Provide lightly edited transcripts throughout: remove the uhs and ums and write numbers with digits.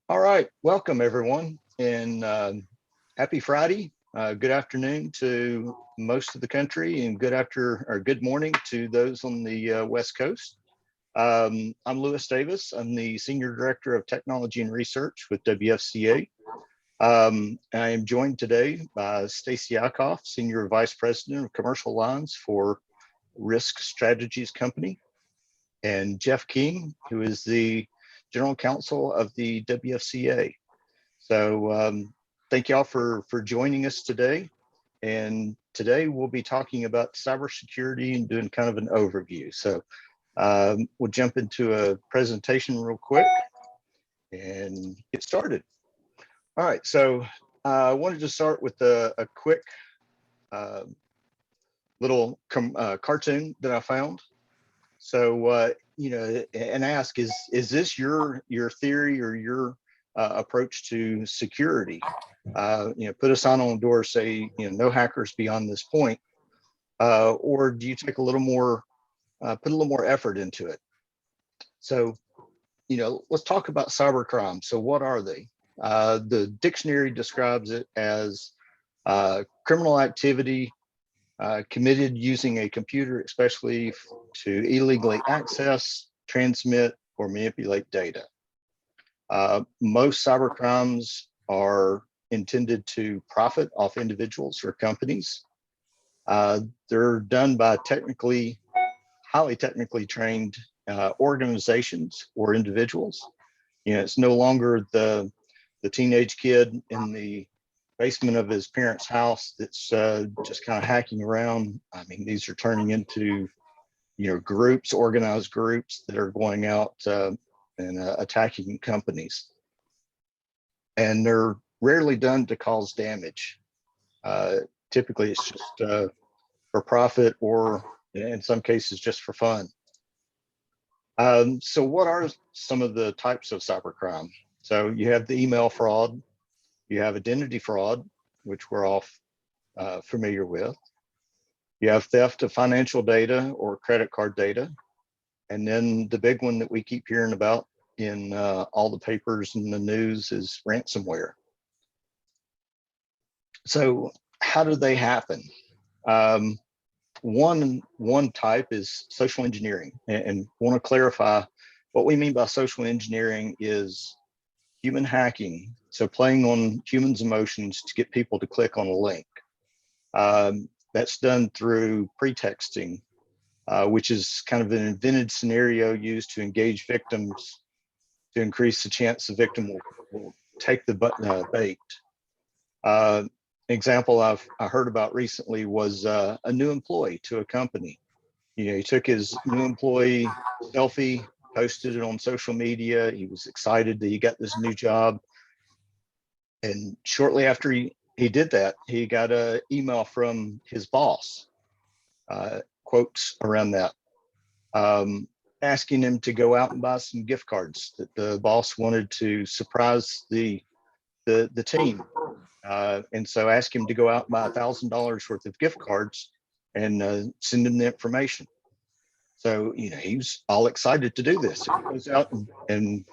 All right, welcome everyone, and happy Friday. Good afternoon to most of the country, and good morning to those on the West Coast. I'm Lewis Davis. I'm the Senior Director of Technology and Research with WFCA. I am joined today by Stacy Eickhoff, Senior Vice President of Commercial Lines for Risk Strategies Company, and Jeff King, who is the General Counsel of the WFCA. So thank y'all for joining us today. And today we'll be talking about cybersecurity and doing kind of an overview. So we'll jump into a presentation real quick and get started. All right, so I wanted to start with a quick little cartoon that I found. So and ask, is this your theory or your approach to security? Put a sign on the door, say, no hackers beyond this point, or do you take a little more, put a little more effort into it? So, let's talk about cybercrime. So what are they? The dictionary describes it as criminal activity committed using a computer, especially to illegally access, transmit, or manipulate data. Most cyber crimes are intended to profit off individuals or companies. They're done by highly technically trained organizations or individuals. It's no longer the teenage kid in the basement of his parents' house that's just kind of hacking around. I mean, these are turning into, groups, organized groups that are going out and attacking companies. And they're rarely done to cause damage. Typically, it's just for profit or in some cases just for fun. So what are some of the types of cybercrime? So you have the email fraud, you have identity fraud, which we're all familiar with. You have theft of financial data or credit card data. And then the big one that we keep hearing about in all the papers and the news is ransomware. So how do they happen? One type is social engineering, and want to clarify what we mean by social engineering is human hacking. So playing on humans' emotions to get people to click on a link. That's done through pretexting, which is kind of an invented scenario used to engage victims to increase the chance the victim will take the bait. Example I heard about recently was a new employee to a company. He took his new employee selfie, posted it on social media. He was excited that he got this new job. And shortly after he did that, he got an email from his boss, quotes around that, asking him to go out and buy some gift cards that the boss wanted to surprise the team. And so ask him to go out and buy $1,000 worth of gift cards and send him the information. So, he was all excited to do this. He goes out and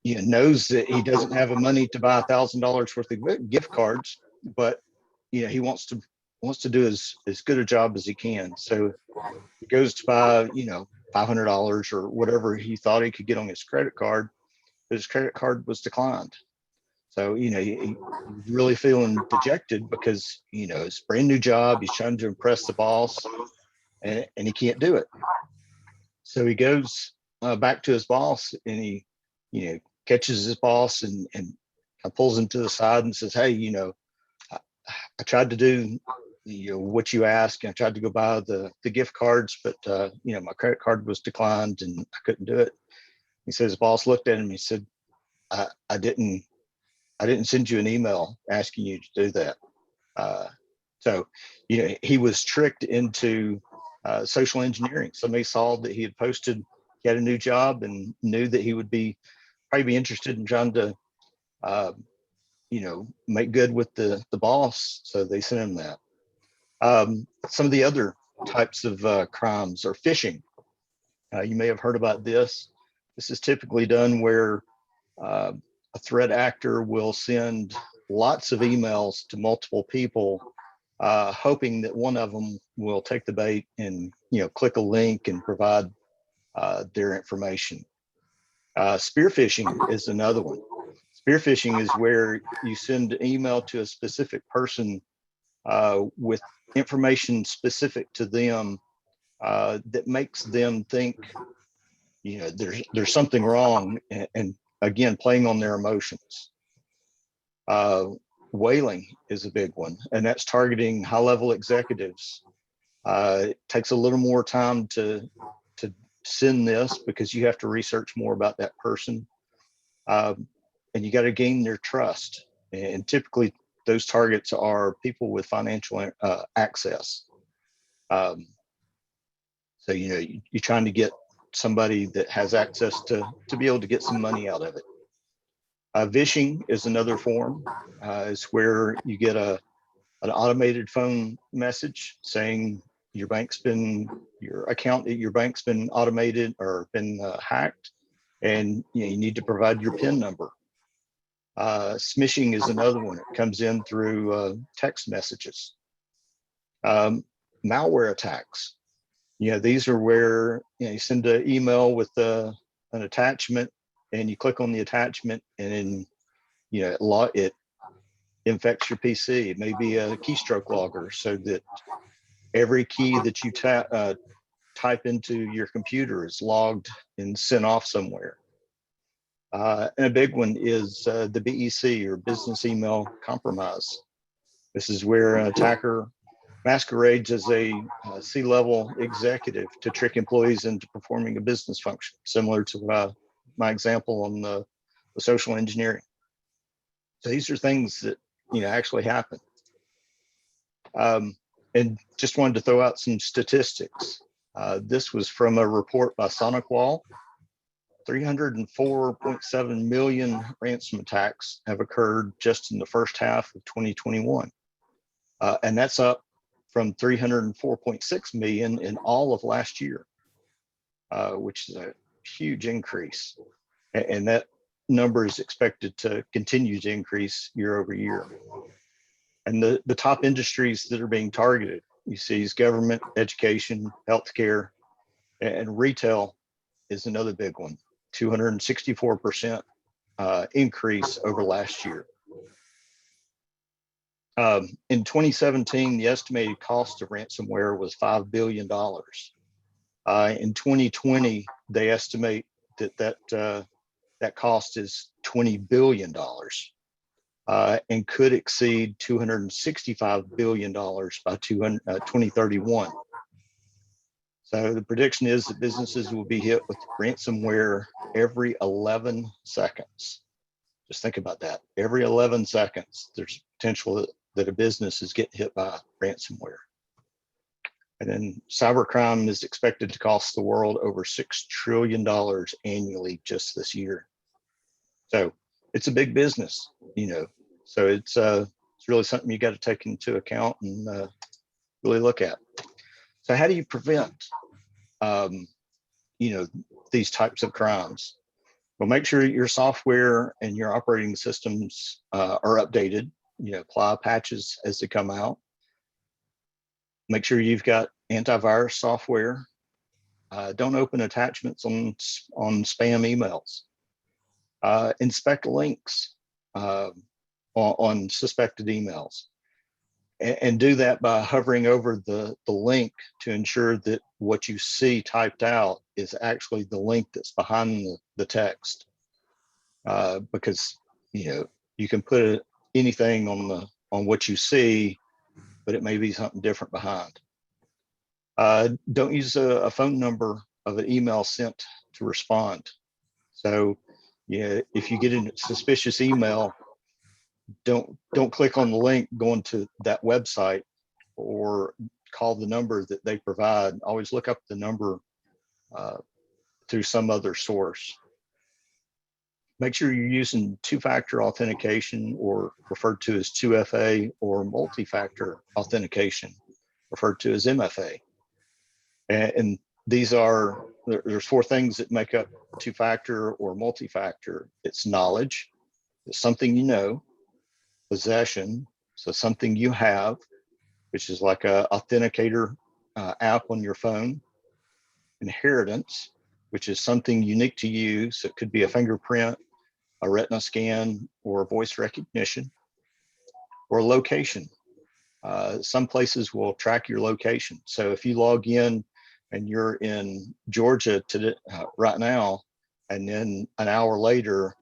knows that he doesn't have the money to buy $1,000 worth of gift cards, but he wants to do as good a job as he can. So he goes to buy $500 or whatever he thought he could get on his credit card, but his credit card was declined. So he's really feeling dejected because it's a brand new job. He's trying to impress the boss, and he can't do it. So he goes back to his boss, and he catches his boss and pulls him to the side and says, "Hey, I tried to do what you asked, and I tried to go buy the gift cards, but my credit card was declined and I couldn't do it." He says his boss looked at him and he said, I didn't send you an email asking you to do that. So he was tricked into social engineering. Somebody saw that he had posted he had a new job and knew that he would probably be interested in trying to make good with the boss, so they sent him that. Some of the other types of crimes are phishing. You may have heard about this. This is typically done where a threat actor will send lots of emails to multiple people, hoping that one of them will take the bait and click a link and provide their information. Spear phishing is another one. Spear phishing is where you send an email to a specific person with information specific to them that makes them think there's something wrong, and again, playing on their emotions. Whaling is a big one, and that's targeting high-level executives. It takes a little more time to send this because you have to research more about that person, and you got to gain their trust. And typically, those targets are people with financial access. So you're trying to get somebody that has access to be able to get some money out of it. Vishing is another form. It's where you get an automated phone message saying your account at your bank's been automated or been hacked, and you need to provide your PIN number. Smishing is another one. It comes in through text messages. Malware attacks. These are where you send an email with an attachment, and you click on the attachment, and then it infects your PC. It may be a keystroke logger, so that every key that you type into your computer is logged and sent off somewhere. And a big one is the BEC, or business email compromise. This is where an attacker masquerades as a C-level executive to trick employees into performing a business function, similar to my example on the social engineering. So these are things that actually happen. And just wanted to throw out some statistics. This was from a report by SonicWall. 304.7 million ransom attacks have occurred just in the first half of 2021. And that's up from 304.6 million in all of last year, which is a huge increase. And that number is expected to continue to increase year over year. And the top industries that are being targeted, you see, is government, education, healthcare, and retail is another big one. 264% increase over last year. In 2017, the estimated cost of ransomware was $5 billion. In 2020, they estimate that cost is $20 billion and could exceed $265 billion by 2031. So the prediction is that businesses will be hit with ransomware every 11 seconds. Just think about that. Every 11 seconds, there's potential that a business is getting hit by ransomware. And then cybercrime is expected to cost the world over $6 trillion annually just this year. So it's a big business, So it's really something you got to take into account and really look at. So how do you prevent, these types of crimes? Well, make sure your software and your operating systems are updated. Apply patches as they come out. Make sure you've got antivirus software. Don't open attachments on spam emails. Inspect links on suspected emails. And do that by hovering over the link to ensure that what you see typed out is actually the link that's behind the text. Because you can put anything on what you see, but it may be something different behind. Don't use a phone number of an email sent to respond. So if you get a suspicious email, don't click on the link going to that website or call the number that they provide. Always look up the number through some other source. Make sure you're using two-factor authentication, or referred to as 2FA, or multi-factor authentication, referred to as MFA. And there's four things that make up two-factor or multi-factor. It's knowledge, something you know, possession, so something you have, which is like a authenticator app on your phone, inheritance, which is something unique to you, so it could be a fingerprint, a retina scan, or voice recognition, or location. Some places will track your location. So if you log in and you're in Georgia right now, and then an hour later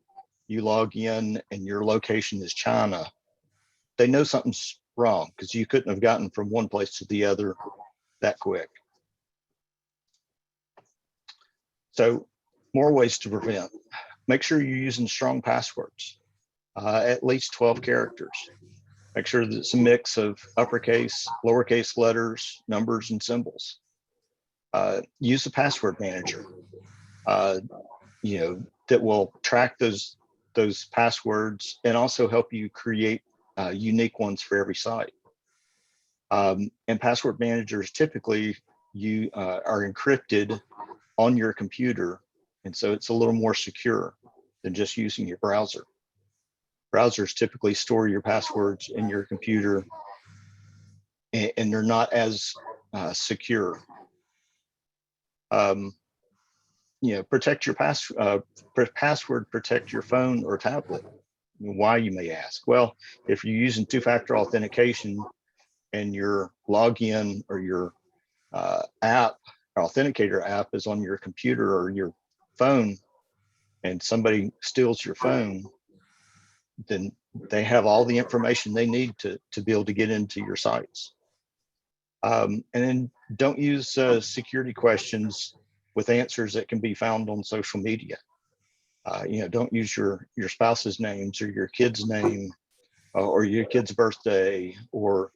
you log in and your location is China, they know something's wrong because you couldn't have gotten from one place to the other that quick. So more ways to prevent. Make sure you're using strong passwords, at least 12 characters. Make sure that it's a mix of uppercase, lowercase letters, numbers, and symbols. Use the password manager, that will track those passwords and also help you create unique ones for every site. And password managers typically are encrypted on your computer, and so it's a little more secure than just using your browser. Browsers typically store your passwords in your computer, and they're not as secure. Protect your password, protect your phone or tablet. Why, you may ask? Well, if you're using two-factor authentication and your login or your app, authenticator app, is on your computer or your phone, and somebody steals your phone, then they have all the information they need to be able to get into your sites. And then don't use security questions with answers that can be found on social media. Don't use your spouse's names or your kid's name or your kid's birthday, or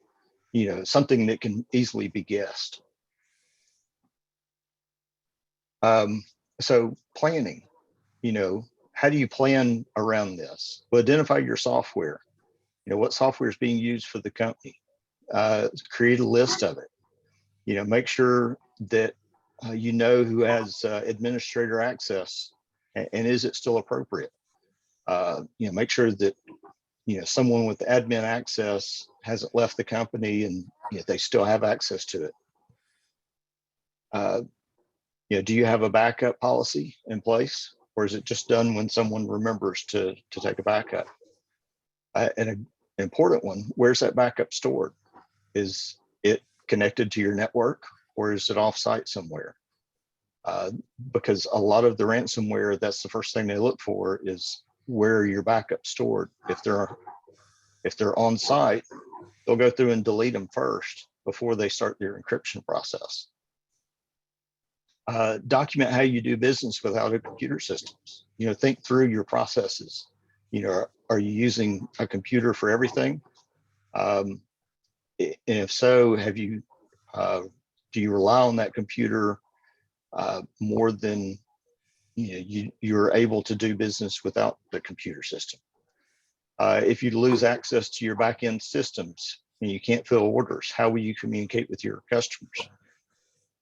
something that can easily be guessed. So planning, how do you plan around this? Well, identify your software. What software is being used for the company. Create a list of it. Make sure that who has administrator access, and is it still appropriate? Make sure that someone with admin access hasn't left the company and they still have access to it. Do you have a backup policy in place, or is it just done when someone remembers to take a backup? And an important one: where's that backup stored? Is it connected to your network, or is it offsite somewhere? Because a lot of the ransomware, that's the first thing they look for, is where your backup stored. If they're on site, they'll go through and delete them first before they start their encryption process. Document how you do business with other computer systems. Think through your processes. Are you using a computer for everything? And if so, do you rely on that computer more than you're able to do business without the computer system? If you lose access to your back-end systems and you can't fill orders, how will you communicate with your customers?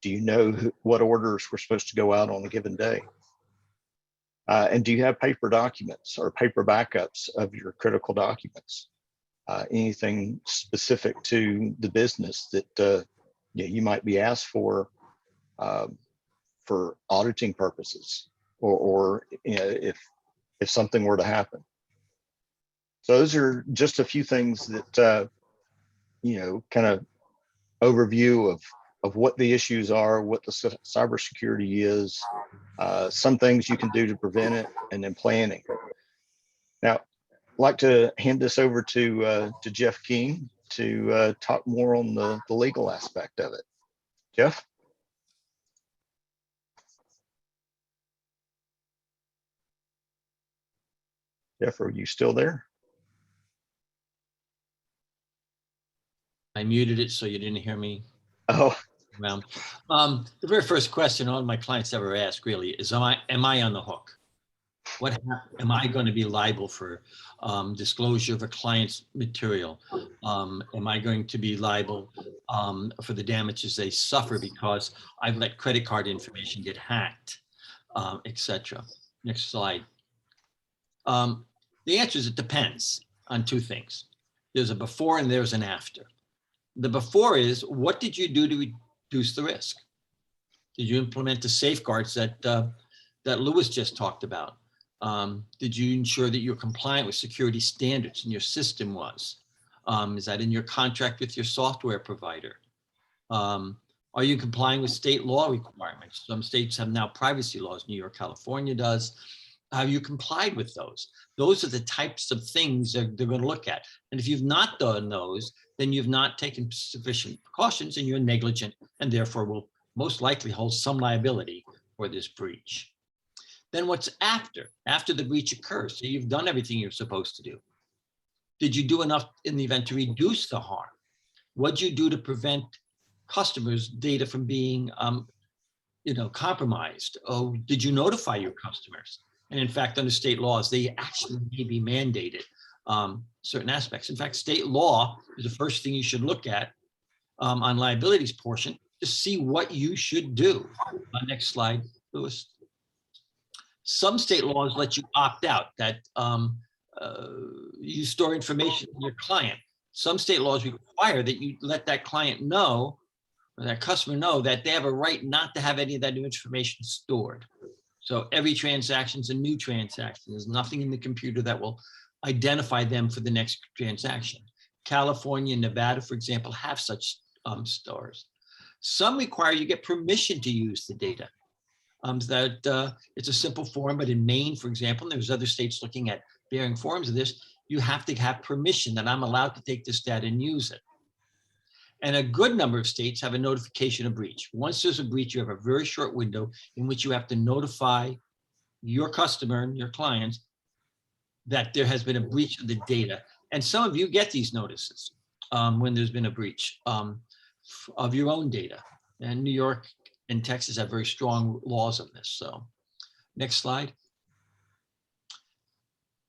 Do you know what orders were supposed to go out on a given day? And do you have paper documents or paper backups of your critical documents? Anything specific to the business that you might be asked for auditing purposes, or if something were to happen. So those are just a few things that kind of overview of what the issues are, what the cybersecurity is, some things you can do to prevent it, and then planning. Now, I'd like to hand this over to Jeff King to talk more on the legal aspect of it. Jeff? Jeff, are you still there? I muted it so you didn't hear me. Oh. Well, the very first question all my clients ever ask really is, am I on the hook? Am I going to be liable for disclosure of a client's material? Am I going to be liable for the damages they suffer because I've let credit card information get hacked, etc. Next slide. The answer is it depends on two things. There's a before and there's an after. The before is, what did you do to reduce the risk? Did you implement the safeguards that that Lewis just talked about? Did you ensure that you're compliant with security standards and your system was? Is that in your contract with your software provider? Are you complying with state law requirements? Some states have now privacy laws. New York, California does. Have you complied with those? Those are the types of things that they're going to look at. And if you've not done those, then you've not taken sufficient precautions and you're negligent and therefore will most likely hold some liability for this breach. Then what's after the breach occurs? So you've done everything you're supposed to do. Did you do enough in the event to reduce the harm? What'd you do to prevent customers' data from being compromised? Oh, did you notify your customers? And in fact, under state laws, they actually may be mandated certain aspects. In fact, state law is the first thing you should look at on liabilities portion to see what you should do. Next slide, Lewis. Some state laws let you opt out, that you store information in your client. Some state laws require that you let that client know, or that customer know, that they have a right not to have any of that new information stored. So every transaction is a new transaction. There's nothing in the computer that will identify them for the next transaction. California and Nevada, for example, have such stores. Some require you get permission to use the data. It's a simple form, but in Maine, for example, and there's other states looking at varying forms of this, you have to have permission that I'm allowed to take this data and use it. And a good number of states have a notification of breach. Once there's a breach, you have a very short window in which you have to notify your customer and your clients that there has been a breach of the data. And some of you get these notices when there's been a breach of your own data. And New York and Texas have very strong laws on this. So next slide.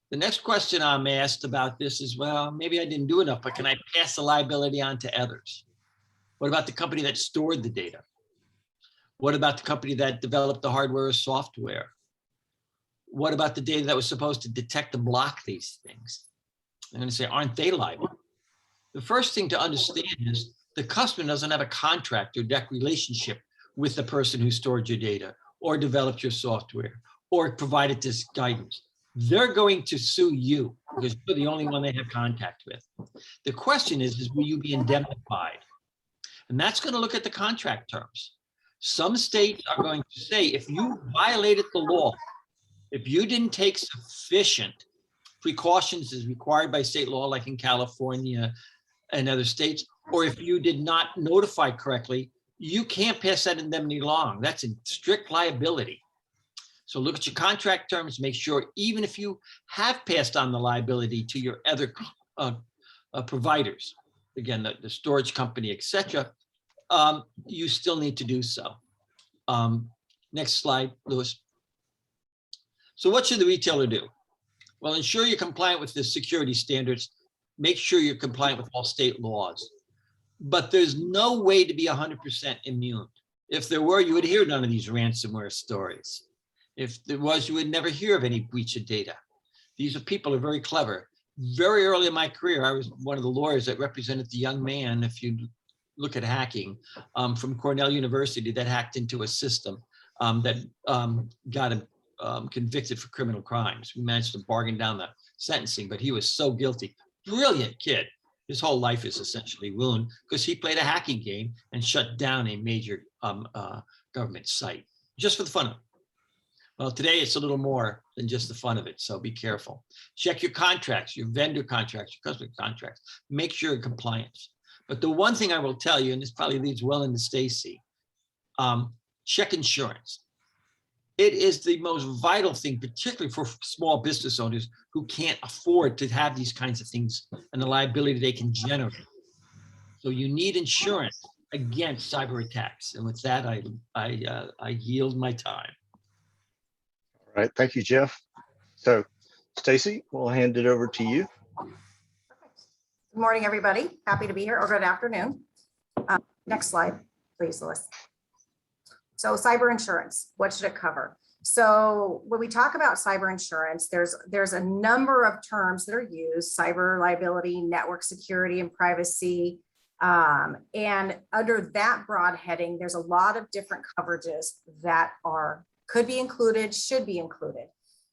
The next question I'm asked about this is, well, maybe I didn't do enough, but can I pass the liability on to others? What about the company that stored the data? What about the company that developed the hardware or software? What about the data that was supposed to detect and block these things? I'm going to say, aren't they liable? The first thing to understand is the customer doesn't have a contract or direct relationship with the person who stored your data or developed your software or provided this guidance. They're going to sue you because you're the only one they have contact with. The question is will you be indemnified? And that's going to look at the contract terms. Some states are going to say, if you violated the law, if you didn't take sufficient precautions as required by state law, like in California and other states, or if you did not notify correctly, you can't pass that indemnity along. That's a strict liability. So look at your contract terms, make sure even if you have passed on the liability to your other providers, again, the storage company, etc., you still need to do so. Next slide, Lewis. So what should the retailer do? Well, ensure you're compliant with the security standards. Make sure you're compliant with all state laws. But there's no way to be 100% immune. If there were, you would hear none of these ransomware stories. If there was, you would never hear of any breach of data. These are people who are very clever. Very early in my career, I was one of the lawyers that represented the young man, if you look at hacking, from Cornell University that hacked into a system that got him convicted for criminal crimes. We managed to bargain down the sentencing, but he was so guilty. Brilliant kid. His whole life is essentially ruined because he played a hacking game and shut down a major government site just for the fun of it. Well, today it's a little more than just the fun of it, so be careful. Check your contracts, your vendor contracts, your customer contracts. Make sure you're in compliance. But the one thing I will tell you, and this probably leads well into Stacy, check insurance. It is the most vital thing, particularly for small business owners who can't afford to have these kinds of things and the liability they can generate. So you need insurance against cyber attacks. And with that, I yield my time. All right, thank you, Jeff. So Stacy, we'll hand it over to you. Perfect. Good morning, everybody. Happy to be here, or good afternoon. Next slide, please, Lewis. So cyber insurance, what should it cover? So when we talk about cyber insurance, there's a number of terms that are used: cyber liability, network security, and privacy. And under that broad heading, there's a lot of different coverages that could be included, should be included.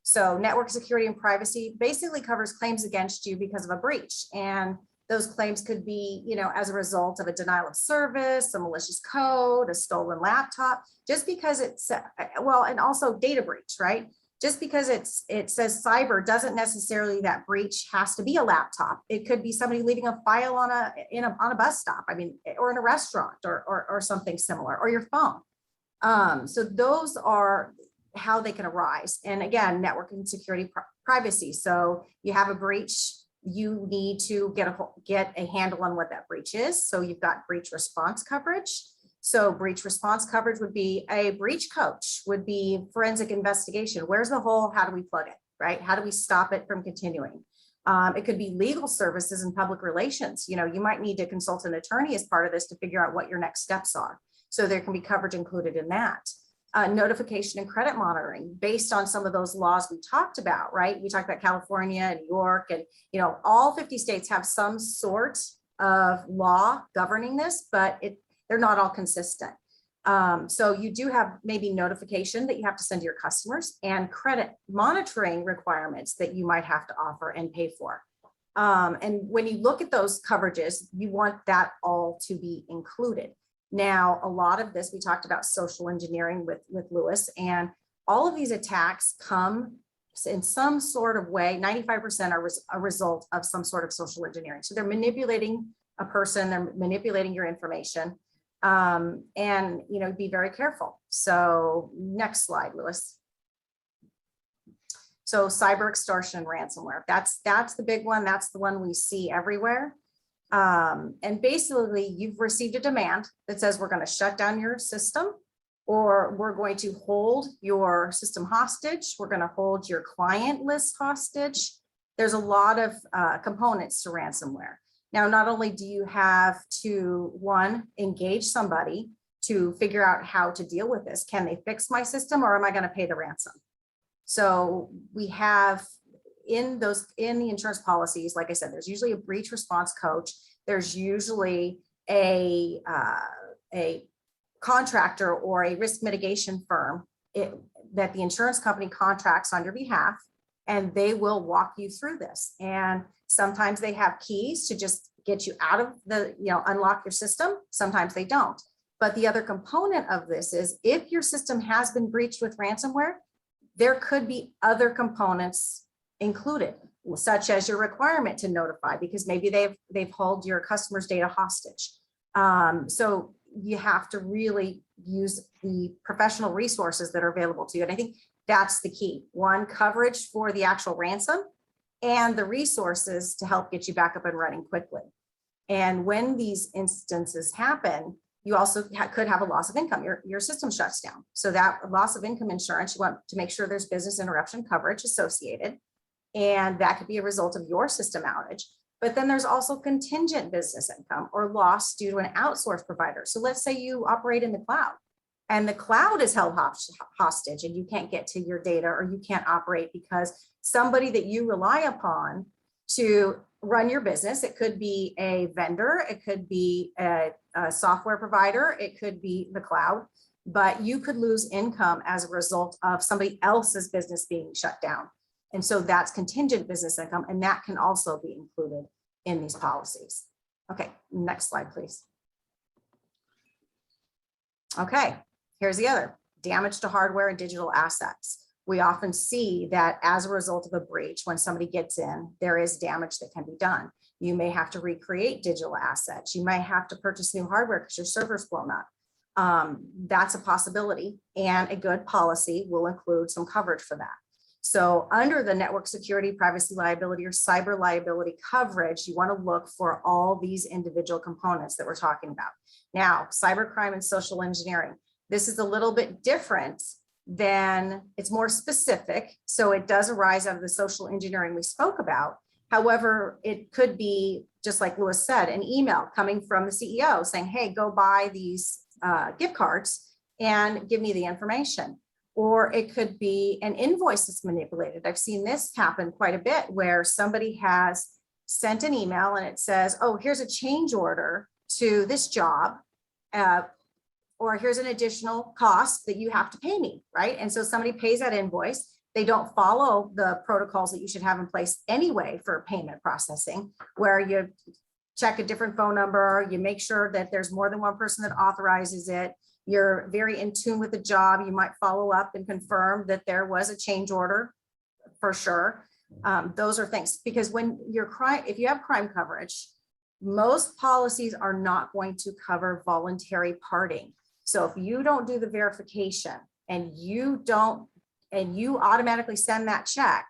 So network security and privacy basically covers claims against you because of a breach. And those claims could be, as a result of a denial of service, a malicious code, a stolen laptop, just because it's, and also data breach, right? Just because it says cyber doesn't necessarily that breach has to be a laptop. It could be somebody leaving a file on a bus stop, or in a restaurant or something similar, or your phone. So those are how they can arise. And again, network and security privacy. So you have a breach, you need to get a handle on what that breach is. So you've got breach response coverage. So breach response coverage would be a breach coach, would be forensic investigation. Where's the hole? How do we plug it, right? How do we stop it from continuing? It could be legal services and public relations. You might need to consult an attorney as part of this to figure out what your next steps are. So there can be coverage included in that. Notification and credit monitoring based on some of those laws we talked about, right? We talked about California and New York, and all 50 states have some sort of law governing this, but they're not all consistent. So you do have maybe notification that you have to send to your customers, and credit monitoring requirements that you might have to offer and pay for. And when you look at those coverages, you want that all to be included. Now, a lot of this, we talked about social engineering with Lewis, and all of these attacks come in some sort of way. 95% are a result of some sort of social engineering. So they're manipulating a person, they're manipulating your information, and be very careful. So next slide, Lewis. So cyber extortion and ransomware, that's the big one. That's the one we see everywhere. And basically you've received a demand that says we're going to shut down your system, or we're going to hold your system hostage. We're going to hold your client list hostage. There's a lot of components to ransomware. Now, not only do you have to, one, engage somebody to figure out how to deal with this. Can they fix my system, or am I going to pay the ransom? So we have in the insurance policies, like I said, there's usually a breach response coach. There's usually a contractor or a risk mitigation firm that the insurance company contracts on your behalf, and they will walk you through this. And sometimes they have keys to just get you out of unlock your system. Sometimes they don't. But the other component of this is if your system has been breached with ransomware, there could be other components included, such as your requirement to notify, because maybe they've held your customer's data hostage. So you have to really use the professional resources that are available to you. And I think that's the key. One, coverage for the actual ransom, and the resources to help get you back up and running quickly. And when these instances happen, you also could have a loss of income. Your system shuts down. So that loss of income insurance, you want to make sure there's business interruption coverage associated. And that could be a result of your system outage. But then there's also contingent business income or loss due to an outsourced provider. So let's say you operate in the cloud, and the cloud is held hostage, and you can't get to your data, or you can't operate because somebody that you rely upon to run your business, it could be a vendor, it could be a software provider, it could be the cloud, but you could lose income as a result of somebody else's business being shut down. And so that's contingent business income, and that can also be included in these policies. Okay, next slide, please. Okay, here's the other: damage to hardware and digital assets. We often see that as a result of a breach, when somebody gets in, there is damage that can be done. You may have to recreate digital assets. You might have to purchase new hardware because your server's blown up. That's a possibility, and a good policy will include some coverage for that. So under the network security, privacy liability, or cyber liability coverage, you want to look for all these individual components that we're talking about. Now, cybercrime and social engineering. This is a little bit different than, it's more specific. So it does arise out of the social engineering we spoke about. However, it could be, just like Lewis said, an email coming from the CEO saying, hey, go buy these gift cards and give me the information. or it could be an invoice that's manipulated. I've seen this happen quite a bit where somebody has sent an email and it says, oh, here's a change order to this job, or here's an additional cost that you have to pay me, right? And so somebody pays that invoice. They don't follow the protocols that you should have in place anyway for payment processing, where you check a different phone number, you make sure that there's more than one person that authorizes it. You're very in tune with the job. You might follow up and confirm that there was a change order for sure. Those are things, because when you're if you have crime coverage, most policies are not going to cover voluntary parting. So if you don't do the verification and you automatically send that check,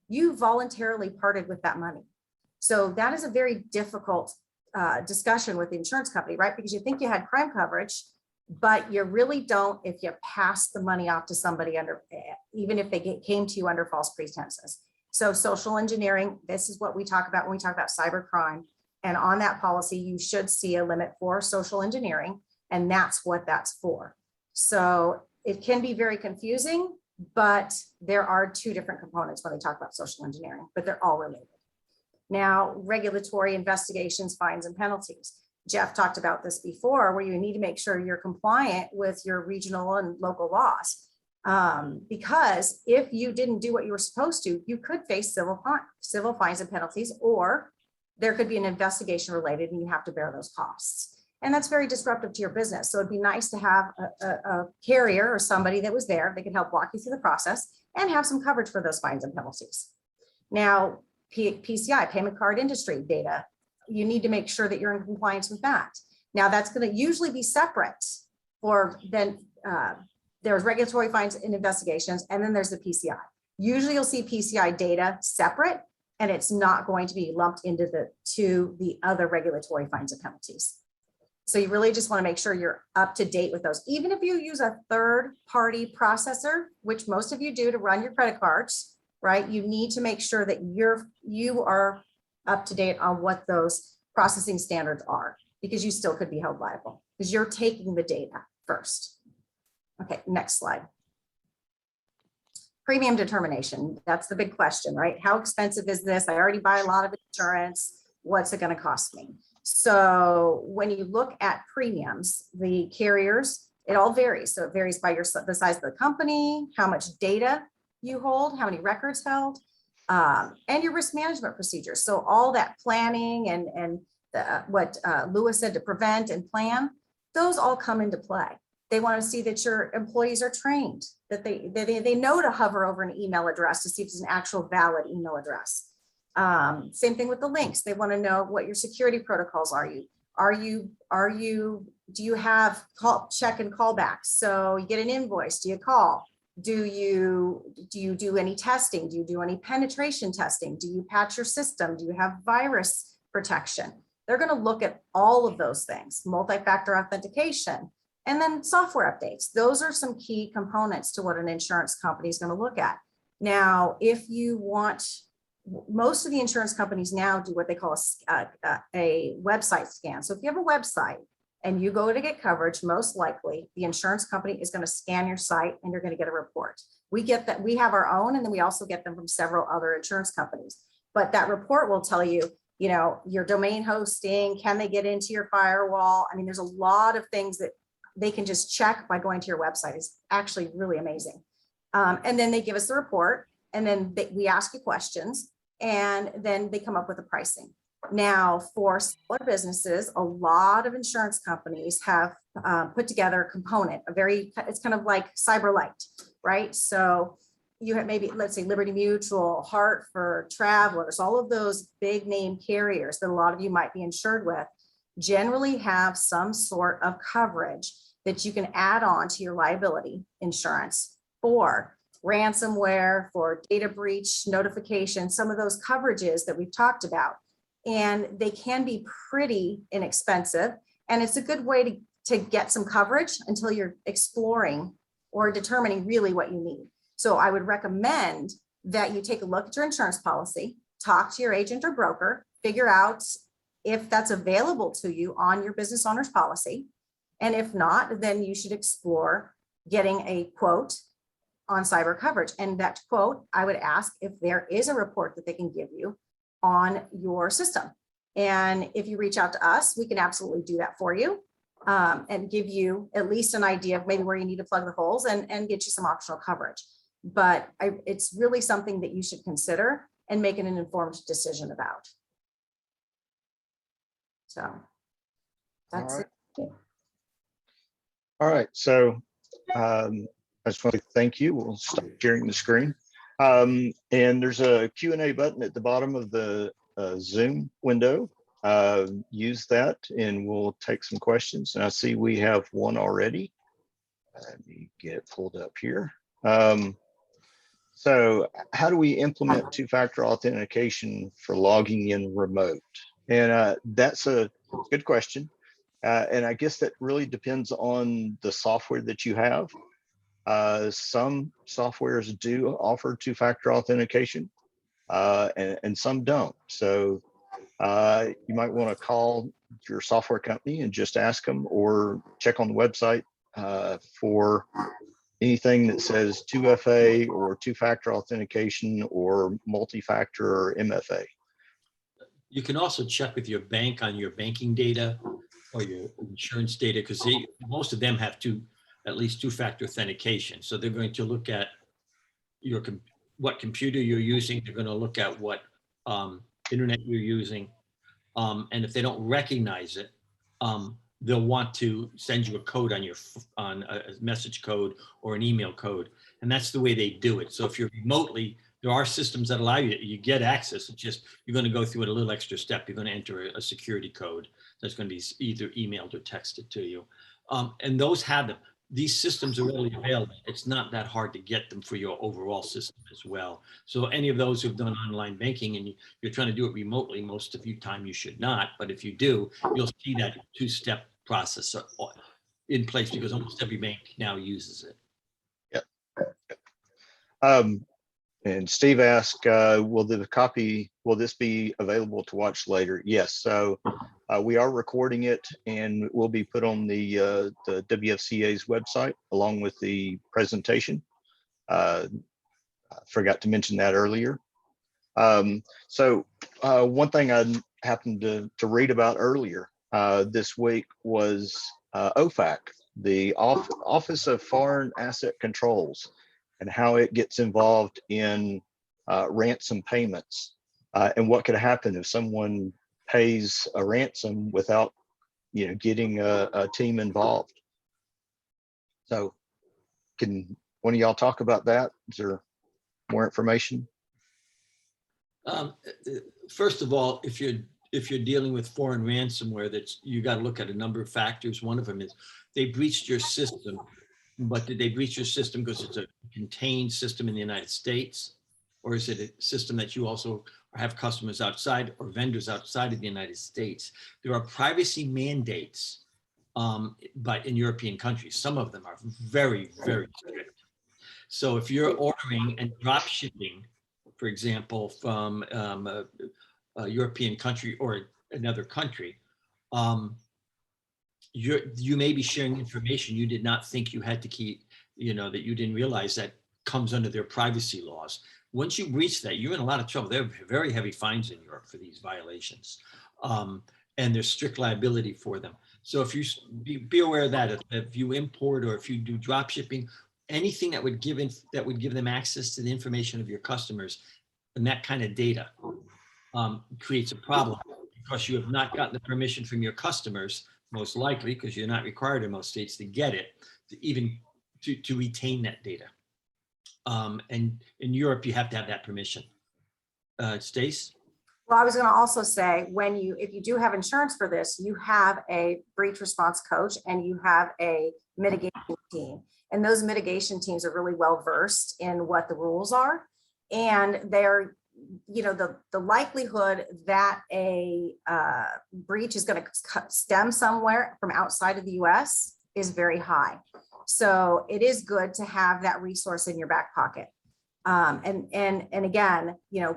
you voluntarily parted with that money. So that is a very difficult discussion with the insurance company, right? Because you think you had crime coverage, but you really don't if you pass the money off to somebody even if they came to you under false pretenses. So social engineering, this is what we talk about when we talk about cybercrime. And on that policy, you should see a limit for social engineering, and that's what that's for. So it can be very confusing, but there are two different components when we talk about social engineering, but they're all related. Now, regulatory investigations, fines, and penalties. Jeff talked about this before, where you need to make sure you're compliant with your regional and local laws. Because if you didn't do what you were supposed to, you could face civil fines and penalties, or there could be an investigation related and you have to bear those costs. And that's very disruptive to your business. So it'd be nice to have a carrier or somebody that was there that could help walk you through the process and have some coverage for those fines and penalties. Now, PCI, payment card industry data, you need to make sure that you're in compliance with that. Now, that's going to usually be separate, or then there's regulatory fines and investigations, and then there's the PCI. Usually you'll see PCI data separate, and it's not going to be lumped into the other regulatory fines and penalties. So you really just want to make sure you're up to date with those. Even if you use a third-party processor, which most of you do to run your credit cards, right? You need to make sure that you are up to date on what those processing standards are, because you still could be held liable because you're taking the data first. Okay, next slide. Premium determination. That's the big question, right? How expensive is this? I already buy a lot of insurance. What's it going to cost me? So when you look at premiums, the carriers, it all varies. So it varies by the size of the company, how much data you hold, how many records held, and your risk management procedures. So all that planning and what Lewis said to prevent and plan, those all come into play. They want to see that your employees are trained, that they know to hover over an email address to see if it's an actual valid email address. Same thing with the links. They want to know what your security protocols are. Do you have check and callbacks? So you get an invoice, do you call? Do you do any testing? Do you do any penetration testing? Do you patch your system? Do you have virus protection? They're going to look at all of those things, multi-factor authentication, and then software updates. Those are some key components to what an insurance company is going to look at. Now, if you want, most of the insurance companies now do what they call a website scan. So if you have a website and you go to get coverage, most likely the insurance company is going to scan your site and you're going to get a report. We get that, we have our own, and then we also get them from several other insurance companies. But that report will tell you, you know, your domain hosting, can they get into your firewall? I mean, there's a lot of things that they can just check by going to your website. It's actually really amazing. And then they give us the report, and then we ask you questions, and then they come up with the pricing. Now, for smaller businesses, a lot of insurance companies have put together a component, it's kind of like CyberLite, right? So you have maybe, let's say, Liberty Mutual, Hartford, Travelers, all of those big name carriers that a lot of you might be insured with generally have some sort of coverage that you can add on to your liability insurance for ransomware, for data breach notification, some of those coverages that we've talked about. And they can be pretty inexpensive. And it's a good way to get some coverage until you're exploring or determining really what you need. So I would recommend that you take a look at your insurance policy, talk to your agent or broker, figure out if that's available to you on your business owner's policy. And if not, then you should explore getting a quote on cyber coverage. And that quote, I would ask if there is a report that they can give you on your system. And if you reach out to us, we can absolutely do that for you, and give you at least an idea of maybe where you need to plug the holes and get you some optional coverage. But it's really something that you should consider and make an informed decision about. So that's it. All right, so I just want to thank you. We'll stop sharing the screen. And there's a Q&A button at the bottom of the Zoom window. Use that and we'll take some questions. And I see we have one already. Let me get it pulled up here. So how do we implement two-factor authentication for logging in remote? And that's a good question. And I guess that really depends on the software that you have. Some softwares do offer two-factor authentication, and some don't. So you might want to call your software company and just ask them, or check on the website for anything that says 2FA or two-factor authentication or multi-factor or MFA. You can also check with your bank on your banking data or your insurance data, because most of them have at least two-factor authentication. So they're going to look at what computer you're using. They're going to look at what internet you're using. And if they don't recognize it, they'll want to send you a code on a message code or an email code. And that's the way they do it. So if you're remotely, there are systems that allow you get access. It's just, you're going to go through it a little extra step. You're going to enter a security code that's going to be either emailed or texted to you. And those have them. These systems are readily available. It's not that hard to get them for your overall system as well. So any of those who've done online banking and you're trying to do it remotely, most of the time you should not. But if you do, you'll see that two-step process in place, because almost every bank now uses it. Yep. And Steve asked, will this be available to watch later? Yes. So we are recording it and it will be put on the WFCA's website along with the presentation. I forgot to mention that earlier. So one thing I happened to read about earlier this week was OFAC, the Office of Foreign Asset Controls, and how it gets involved in ransom payments, and what could happen if someone pays a ransom without, getting a team involved. So, can one of y'all talk about that? Is there more information? First of all, if you're dealing with foreign ransomware, you got to look at a number of factors. One of them is they breached your system. But did they breach your system because it's a contained system in the United States? Or is it a system that you also have customers outside or vendors outside of the United States? There are privacy mandates, but in European countries, some of them are very, very strict. So if you're ordering and drop shipping, for example, from a European country or another country, you may be sharing information you did not think you had to keep, that you didn't realize that comes under their privacy laws. Once you breach that, you're in a lot of trouble. There are very heavy fines in Europe for these violations. And there's strict liability for them. So if you be aware of that, if you import or if you do drop shipping, anything that would give them access to the information of your customers and that kind of data creates a problem, because you have not gotten the permission from your customers, most likely, because you're not required in most states to get it, to retain that data. And in Europe, you have to have that permission. Stace? Well, I was going to also say, if you do have insurance for this, you have a breach response coach and you have a mitigation team. And those mitigation teams are really well versed in what the rules are. And they're, the likelihood that a breach is going to stem somewhere from outside of the US is very high. So it is good to have that resource in your back pocket. And again,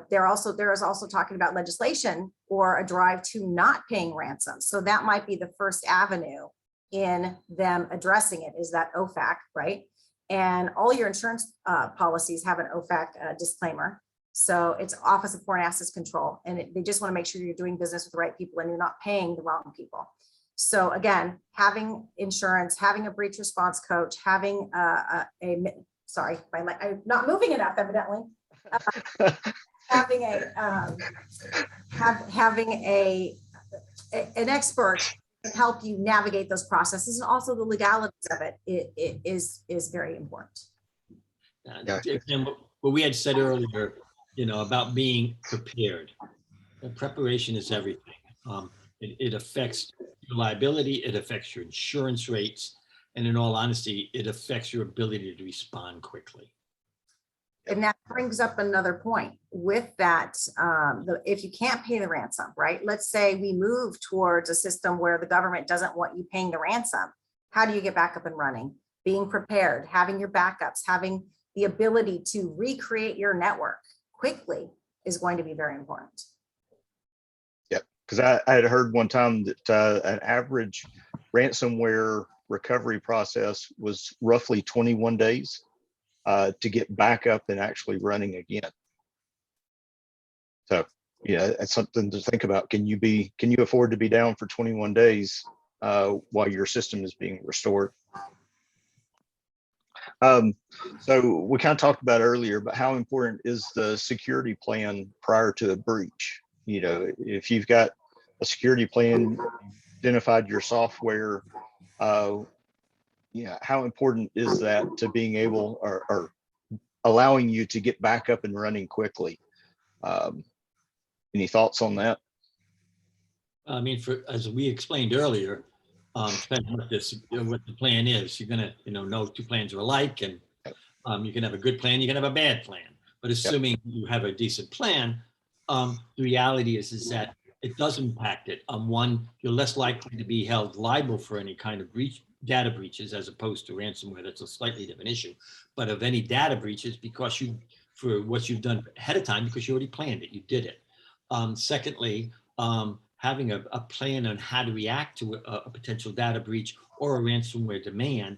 there is also talking about legislation or a drive to not paying ransom. So that might be the first avenue in them addressing it, is that OFAC, right? And all your insurance policies have an OFAC disclaimer. So it's Office of Foreign Assets Control, and they just want to make sure you're doing business with the right people and you're not paying the wrong people. So again, having insurance, having a breach response coach, having sorry, I'm not moving enough, evidently. Having an expert to help you navigate those processes, and also the legalities of it is very important. And what we had said earlier, about being prepared. And preparation is everything. It affects your liability, it affects your insurance rates, and in all honesty, it affects your ability to respond quickly. And that brings up another point with that. If you can't pay the ransom, right? Let's say we move towards a system where the government doesn't want you paying the ransom. How do you get back up and running? Being prepared, having your backups, having the ability to recreate your network quickly is going to be very important. Yep, because I had heard one time that an average ransomware recovery process was roughly 21 days to get back up and actually running again. So yeah, that's something to think about. Can you afford to be down for 21 days while your system is being restored? So we kind of talked about earlier, but how important is the security plan prior to a breach? If you've got a security plan, identified your software, how important is that to being able or allowing you to get back up and running quickly? Any thoughts on that? I mean, as we explained earlier, depending on what the plan is, you're gonna know two plans are alike, and you can have a good plan, you can have a bad plan. But assuming you have a decent plan, the reality is that it does impact it. One, you're less likely to be held liable for any kind of data breaches, as opposed to ransomware. That's a slightly different issue. But of any data breaches, because for what you've done ahead of time, because you already planned it, you did it. Secondly, having a plan on how to react to a potential data breach or a ransomware demand,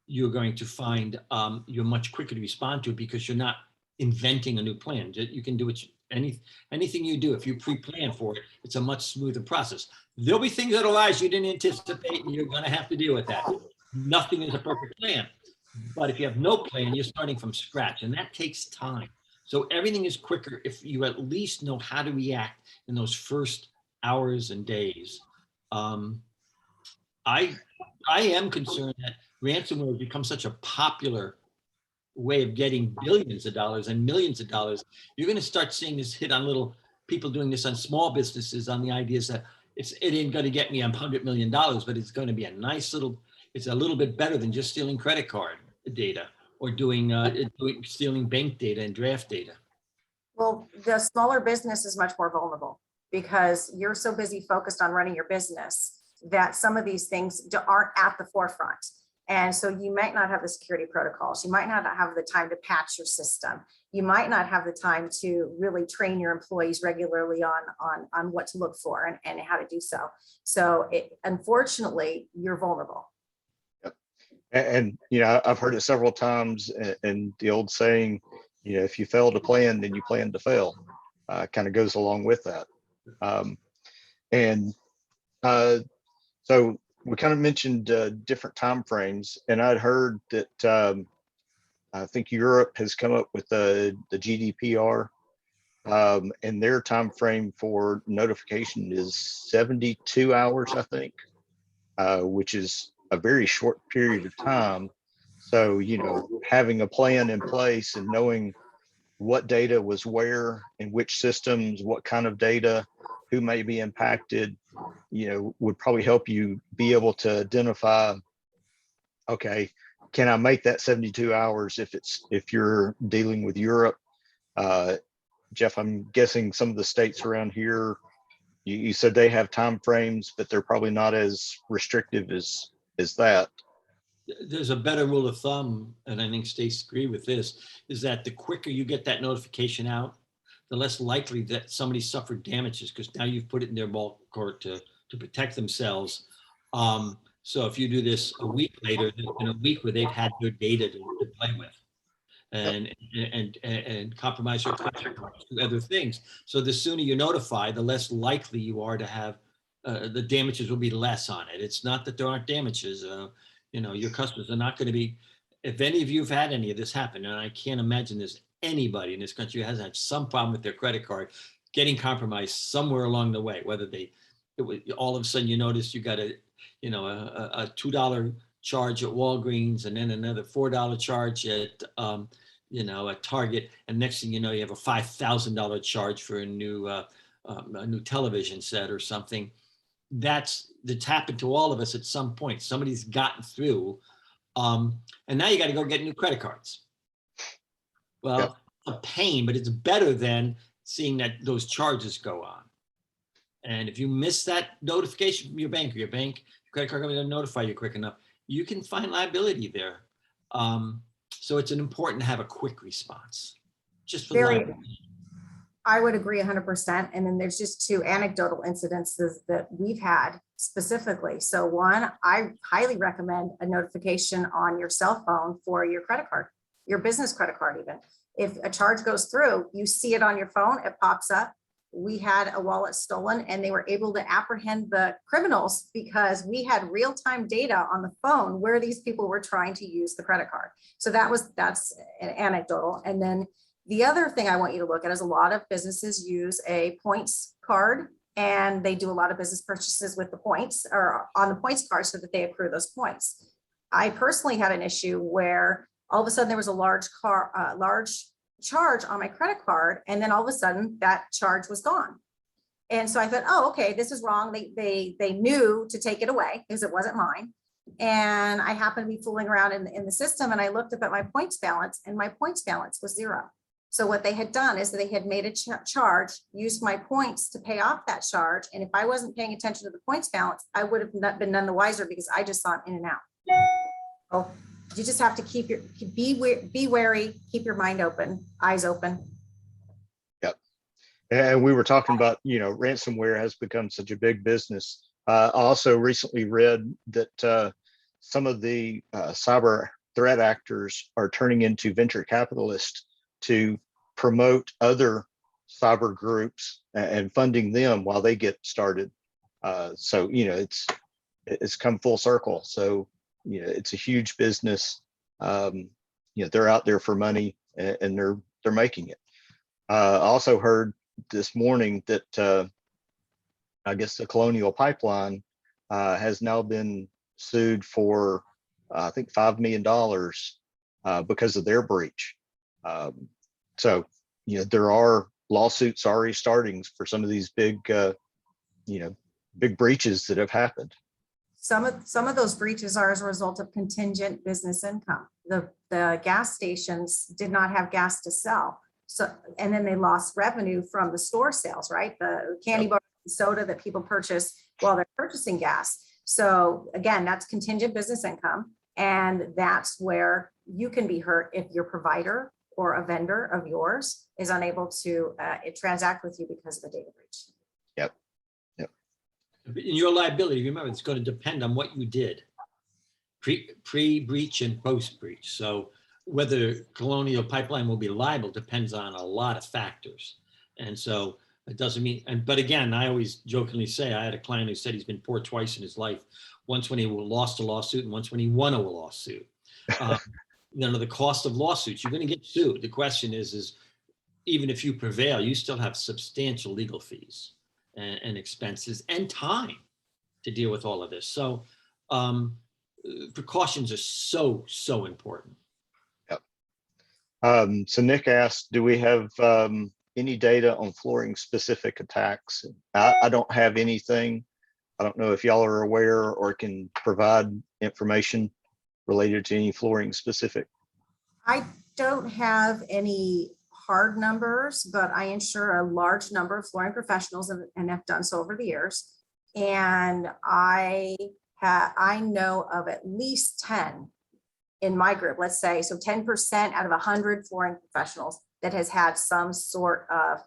you're going to find you're much quicker to respond to it, because you're not inventing a new plan. You can do it. Anything you do, if you pre-plan for it, it's a much smoother process. There'll be things that arise you didn't anticipate, and you're going to have to deal with that. Nothing is a perfect plan. But if you have no plan, you're starting from scratch, and that takes time. So everything is quicker if you at least know how to react in those first hours and days. I am concerned that ransomware has become such a popular way of getting billions of dollars and millions of dollars. You're going to start seeing this hit on little people doing this on small businesses, on the ideas that it ain't going to get me $100 million, but it's going to be a nice little, it's a little bit better than just stealing credit card data or stealing bank data and draft data. Well, the smaller business is much more vulnerable because you're so busy focused on running your business that some of these things aren't at the forefront. And so you might not have the security protocols. You might not have the time to patch your system. You might not have the time to really train your employees regularly on what to look for and how to do so. So unfortunately, you're vulnerable. And I've heard it several times, and the old saying, if you fail to plan, then you plan to fail, kind of goes along with that. So we kind of mentioned different time frames, and I'd heard that I think Europe has come up with the GDPR, and their time frame for notification is 72 hours, I think, which is a very short period of time. So, having a plan in place and knowing what data was where, in which systems, what kind of data, who may be impacted, would probably help you be able to identify, okay, can I make that 72 hours if you're dealing with Europe? Jeff, I'm guessing some of the states around here, you said they have time frames, but they're probably not as restrictive as that. There's a better rule of thumb, and I think Stacy agreed with this, is that the quicker you get that notification out, the less likely that somebody suffered damages, because now you've put it in their ball court to protect themselves. So if you do this a week later, there's been a week where they've had your data to play with and compromise your credit cards, do other things. So the sooner you notify, the less likely you are to have the damages will be less on it. It's not that there aren't damages. You know, your customers are not going to be. If any of you have had any of this happen, and I can't imagine there's anybody in this country who hasn't had some problem with their credit card getting compromised somewhere along the way, whether all of a sudden you notice you got a $2 charge at Walgreens and then another $4 charge at at Target, and next thing you know you have a $5,000 charge for a new television set or something. That's happened to all of us at some point. Somebody's gotten through, and now you got to go get new credit cards. Well, Yep. a pain, but it's better than seeing that those charges go on. And if you miss that notification from your bank, or your credit card company doesn't notify you quick enough, you can find liability there. So it's important to have a quick response. Just for liability. I would agree 100%. And then there's just 2 anecdotal incidences that we've had specifically. So one, I highly recommend a notification on your cell phone for your credit card, your business credit card even. If a charge goes through, you see it on your phone, it pops up. We had a wallet stolen and they were able to apprehend the criminals because we had real-time data on the phone where these people were trying to use the credit card. So that's an anecdotal. And then the other thing I want you to look at is a lot of businesses use a points card, and they do a lot of business purchases with the points or on the points card so that they accrue those points. I personally had an issue where all of a sudden there was a large charge on my credit card, and then all of a sudden that charge was gone. And so I thought, oh, okay, this is wrong. They knew to take it away because it wasn't mine. And I happened to be fooling around in the system, and I looked up at my points balance, and my points balance was 0. So what they had done is they had made a charge, used my points to pay off that charge. And if I wasn't paying attention to the points balance, I would have not been none the wiser because I just saw it in and out. So you just have to be wary, keep your mind open, eyes open. Yep. And we were talking about, ransomware has become such a big business. I also recently read that some of the cyber threat actors are turning into venture capitalists to promote other cyber groups and funding them while they get started. So, it's come full circle. So, it's a huge business. They're out there for money and they're making it. I also heard this morning that I guess the Colonial Pipeline has now been sued for I think $5 million because of their breach. So there are lawsuits already starting for some of these big big breaches that have happened. Some of those breaches are as a result of contingent business income. The gas stations did not have gas to sell. So, and then they lost revenue from the store sales, right? The candy bar, soda that people purchase while they're purchasing gas. So again, that's contingent business income. And that's where you can be hurt if your provider or a vendor of yours is unable to transact with you because of a data breach. Yep. In your liability, remember, it's going to depend on what you did pre-breach and post-breach. So whether Colonial Pipeline will be liable depends on a lot of factors. And so it doesn't mean, but again, I always jokingly say, I had a client who said he's been poor twice in his life. Once when he lost a lawsuit and once when he won a lawsuit. The cost of lawsuits, you're going to get sued. The question is even if you prevail, you still have substantial legal fees and expenses and time to deal with all of this. So precautions are so important. Yep. So Nick asked, do we have any data on flooring specific attacks? I don't have anything. I don't know if y'all are aware or can provide information related to any flooring specific. I don't have any hard numbers, but I insure a large number of flooring professionals and have done so over the years. And I know of at least 10 in my group, let's say, so 10% out of 100 flooring professionals that has had some sort of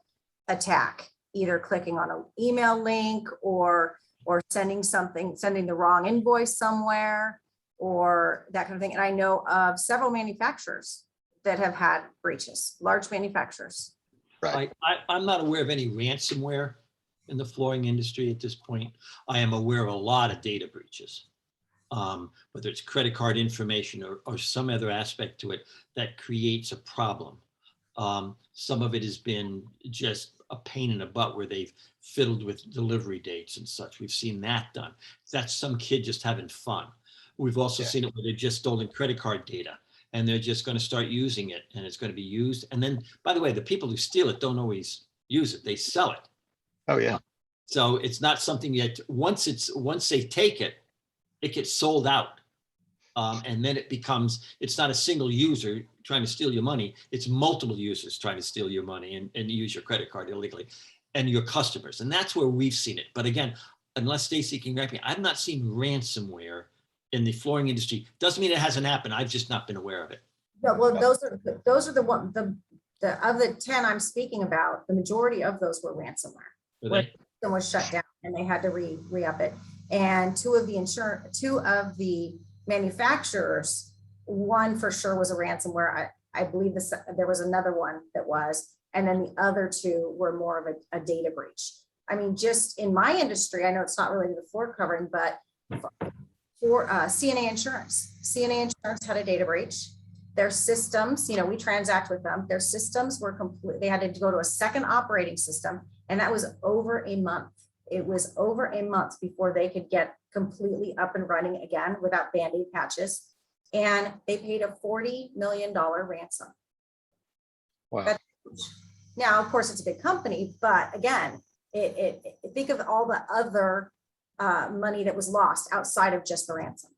attack, either clicking on an email link or or sending the wrong invoice somewhere, or that kind of thing. And I know of several manufacturers that have had breaches, large manufacturers. Right. I'm not aware of any ransomware in the flooring industry at this point. I am aware of a lot of data breaches, whether it's credit card information or some other aspect to it that creates a problem. Some of it has been just a pain in the butt where they've fiddled with delivery dates and such. We've seen that done. That's some kid just having fun. We've also seen it where they've just stolen credit card data and they're just going to start using it and it's going to be used. And then, by the way, the people who steal it don't always use it. They sell it. Oh, yeah. So it's not something that once they take it, it gets sold out. And then it's not a single user trying to steal your money. It's multiple users trying to steal your money and use your credit card illegally and your customers. And that's where we've seen it. But again, unless Stacy can correct me, I've not seen ransomware in the flooring industry. Doesn't mean it hasn't happened. I've just not been aware of it. No, well, those are the one, the of the 10 I'm speaking about, the majority of those were ransomware. Where the system was shut down and they had to re-up it. And two of the manufacturers, one for sure was a ransomware. I believe there was another one that was, and then the other two were more of a data breach. I mean, just in my industry, I know it's not related to floor covering, but for CNA Insurance had a data breach. Their systems, we transact with them. Their systems were complete. They had to go to a second operating system, and that was over a month. It was over a month before they could get completely up and running again without Band-Aid patches. And they paid a $40 million ransom. Wow. Now, of course, it's a big company, but again, think of all the other money that was lost outside of just the ransom.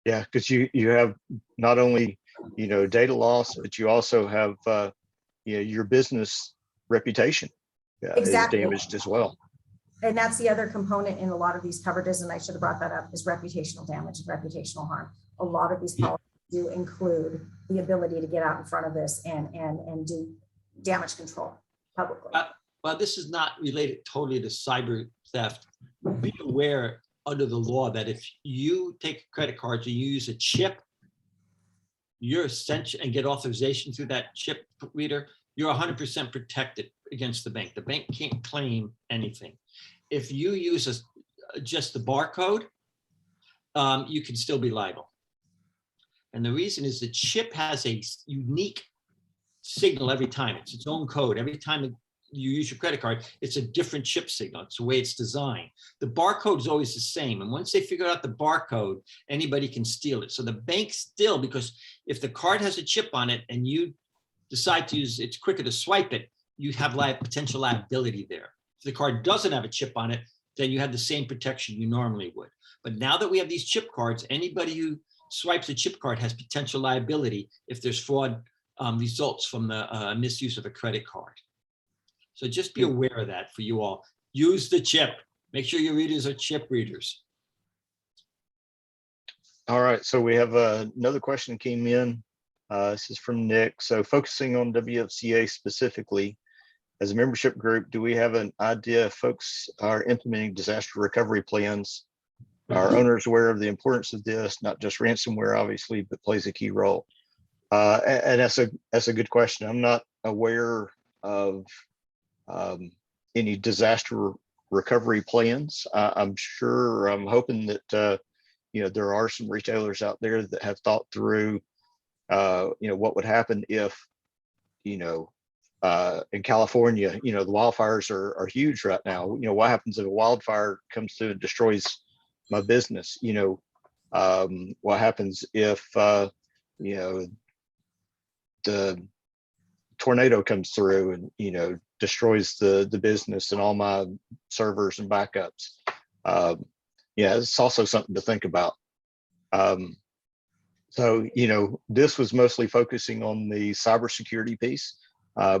Yeah, because you have not only data loss, but you also have your business reputation Exactly. is damaged as well. And that's the other component in a lot of these coverages, and I should have brought that up, is reputational damage and reputational harm. A lot of these policies do include the ability to get out in front of this and do damage control publicly. Well, this is not related totally to cyber theft. Be aware under the law that if you take credit cards and you use a chip, you're essential and get authorization through that chip reader, you're 100% protected against the bank. The bank can't claim anything. If you use just the barcode, you can still be liable. And the reason is the chip has a unique signal every time. It's its own code. Every time you use your credit card, it's a different chip signal. It's the way it's designed. The barcode is always the same. And once they figure out the barcode, anybody can steal it. So the bank still, because if the card has a chip on it and you decide to use, it's quicker to swipe it, you have potential liability there. If the card doesn't have a chip on it, then you have the same protection you normally would. But now that we have these chip cards, anybody who swipes a chip card has potential liability if there's fraud results from the misuse of a credit card. So just be aware of that for you all. Use the chip. Make sure your readers are chip readers. All right, so we have another question that came in. This is from Nick. So focusing on WFCA specifically, as a membership group, do we have an idea if folks are implementing disaster recovery plans? Are owners aware of the importance of this? Not just ransomware, obviously, but plays a key role. And that's a good question. I'm not aware of any disaster recovery plans. I'm hoping that there are some retailers out there that have thought through what would happen if in California, the wildfires are huge right now. What happens if a wildfire comes through and destroys my business? What happens if the tornado comes through and destroys the business and all my servers and backups? It's also something to think about. So this was mostly focusing on the cybersecurity piece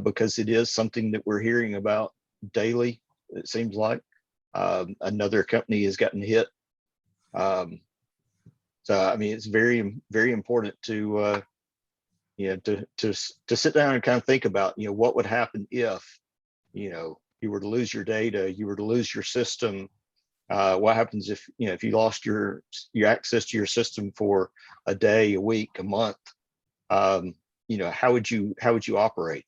because it is something that we're hearing about daily. It seems like another company has gotten hit. So I mean, it's very, very important to to sit down and kind of think about what would happen if you were to lose your data, you were to lose your system, What happens if, if you lost your access to your system for a day, a week, a month? How would you operate?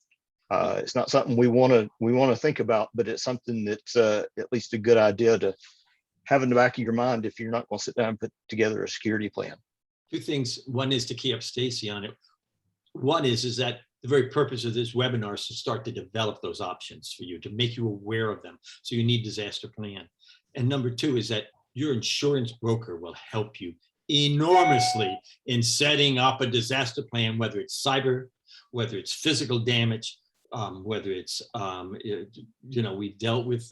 It's not something we want to think about, but it's something that's at least a good idea to have in the back of your mind if you're not going to sit down and put together a security plan. Two things. One is to key up Stacy on it. One is that the very purpose of this webinar is to start to develop those options for you, to make you aware of them. So you need disaster plan. And number two is that your insurance broker will help you enormously in setting up a disaster plan, whether it's cyber, whether it's physical damage, whether it's, we dealt with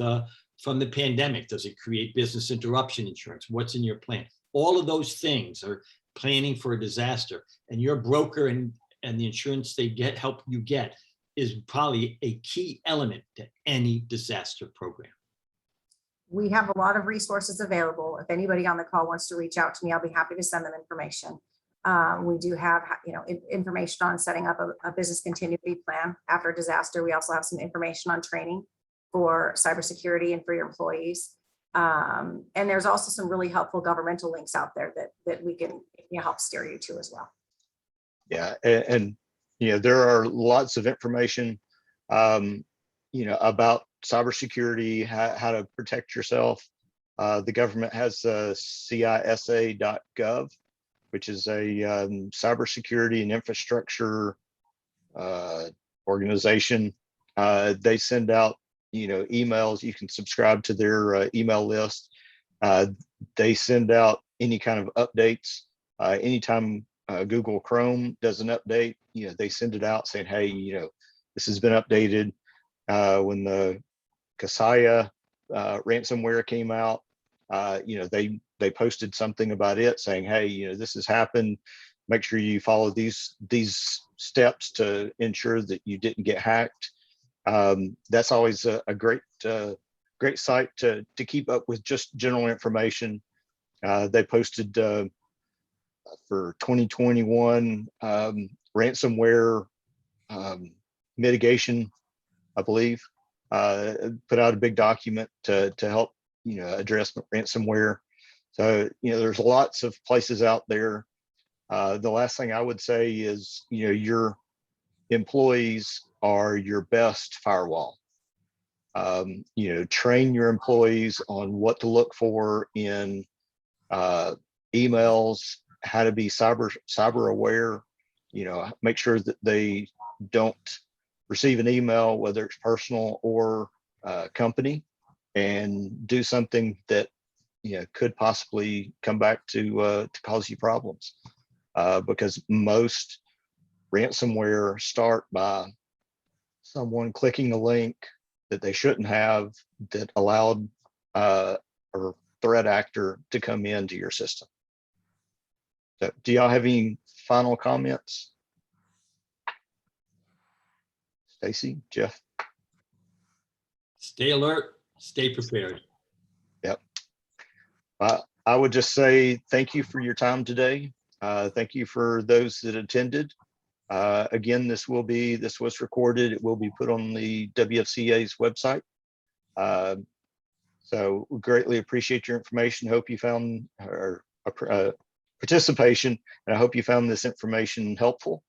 from the pandemic. Does it create business interruption insurance? What's in your plan? All of those things are planning for a disaster, and your broker and the insurance they help you get is probably a key element to any disaster program. We have a lot of resources available. If anybody on the call wants to reach out to me, I'll be happy to send them information. We do have, information on setting up a business continuity plan after a disaster. We also have some information on training for cybersecurity and for your employees. And there's also some really helpful governmental links out there that we can help steer you to as well. Yeah, and there are lots of information, about cybersecurity, how to protect yourself. The government has CISA.gov, which is a cybersecurity and infrastructure organization. They send out, emails. You can subscribe to their email list. They send out any kind of updates. Anytime Google Chrome does an update, they send it out saying, hey, this has been updated. When the Kaseya ransomware came out, they posted something about it saying, hey, this has happened. Make sure you follow these steps to ensure that you didn't get hacked. That's always a great site to keep up with just general information. They posted for 2021 ransomware mitigation, I believe, put out a big document to help address ransomware. So there's lots of places out there. The last thing I would say is your employees are your best firewall. Train your employees on what to look for in emails, how to be cyber aware. Make sure that they don't receive an email, whether it's personal or company, and do something that could possibly come back to cause you problems, because most ransomware start by someone clicking a link that they shouldn't have, that allowed a threat actor to come into your system. So, do y'all have any final comments? Stacy, Jeff? Stay alert, stay prepared. Yep. I would just say thank you for your time today. Thank you for those that attended. Again, this was recorded. It will be put on the WFCA's website. So we greatly appreciate your information. Hope you found participation, and I hope you found this information helpful.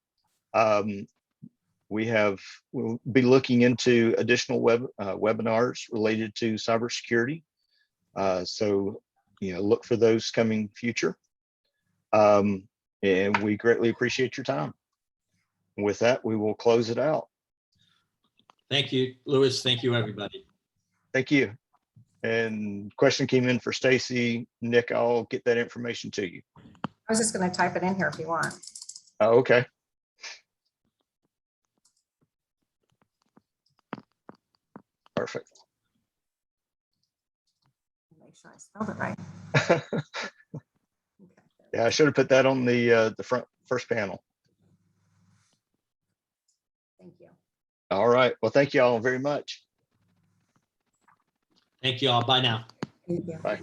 We'll be looking into additional webinars related to cybersecurity. So look for those coming future. And we greatly appreciate your time. With that, we will close it out. Thank you, Louis. Thank you, everybody. Thank you. And question came in for Stacy. Nick, I'll get that information to you. I was just going to type it in here if you want. Oh, okay. Perfect. Make sure I spelled it right. Yeah, I should have put that on the first panel. Thank you. All right. Well, thank you all very much. Thank you all. Bye now. Thank you. Bye.